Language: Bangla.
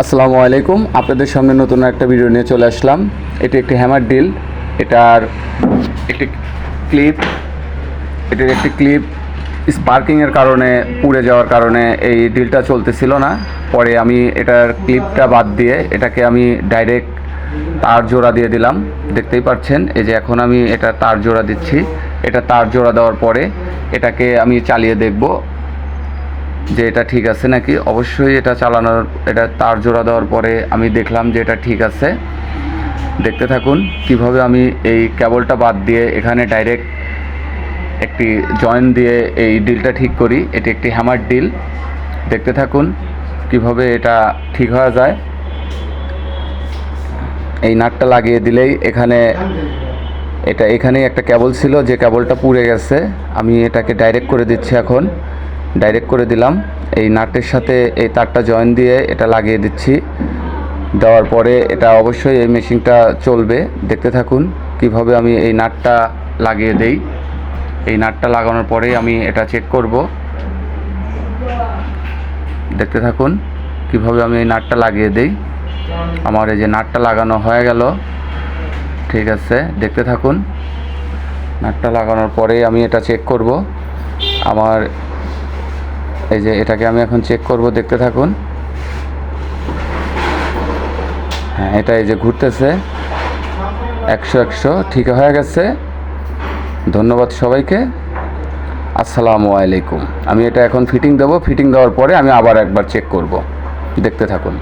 আসসালামু আলাইকুম। আপনাদের সামনে নতুন একটা ভিডিও নিয়ে চলে আসলাম। এটি একটি হ্যামার ড্রিল। এটার একটি ক্লিপ এটার একটি ক্লিপ স্পার্কিংয়ের কারণে পুড়ে যাওয়ার কারণে এই ড্রিলটা চলতেছিল না। পরে আমি এটার ক্লিপটা বাদ দিয়ে এটাকে আমি ডাইরেক্ট তার জোড়া দিয়ে দিলাম। দেখতেই পাচ্ছেন, এই যে এখন আমি এটা তার জোড়া দিচ্ছি। এটা তার জোড়া দেওয়ার পরে এটাকে আমি চালিয়ে দেখব যে এটা ঠিক আছে নাকি। অবশ্যই এটা তার জোড়া দেওয়ার পরে আমি দেখলাম যে এটা ঠিক আছে। দেখতে থাকুন কিভাবে আমি এই কেবলটা বাদ দিয়ে এখানে ডাইরেক্ট একটি জয়েন্ট দিয়ে এই ডিলটা ঠিক করি। এটি একটি হ্যামার ডিল। দেখতে থাকুন কিভাবে এটা ঠিক হয়ে যায়। এই নাটটা লাগিয়ে দিলেই এখানেই একটা কেবল ছিল, যে কেবলটা পুড়ে গেছে। আমি এটাকে ডাইরেক্ট করে দিচ্ছি। এখন ডাইরেক্ট করে দিলাম। এই নাটের সাথে এই তারটা জয়েন দিয়ে এটা লাগিয়ে দিচ্ছি। দেওয়ার পরে এটা অবশ্যই এই মেশিনটা চলবে। দেখতে থাকুন কিভাবে আমি এই নাটটা লাগিয়ে দেই। এই নাটটা লাগানোর পরেই আমি এটা চেক করব। দেখতে থাকুন কিভাবে আমি এই নাটটা লাগিয়ে দেই। আমার এই যে নাটটা লাগানো হয়ে গেল। ঠিক আছে, দেখতে থাকুন। নাটটা লাগানোর পরেই আমি এটা চেক করব। আমার এই যে এটাকে আমি এখন চেক করব। দেখতে থাকুন। হ্যাঁ, এটা এই যে ঘুরতেছে 100 ঠিক হয়ে গেছে। ধন্যবাদ সবাইকে। আসসালামু আলাইকুম। আমি এটা এখন ফিটিং দেবো। ফিটিং দেওয়ার পরে আমি আবার একবার চেক করব। দেখতে থাকুন।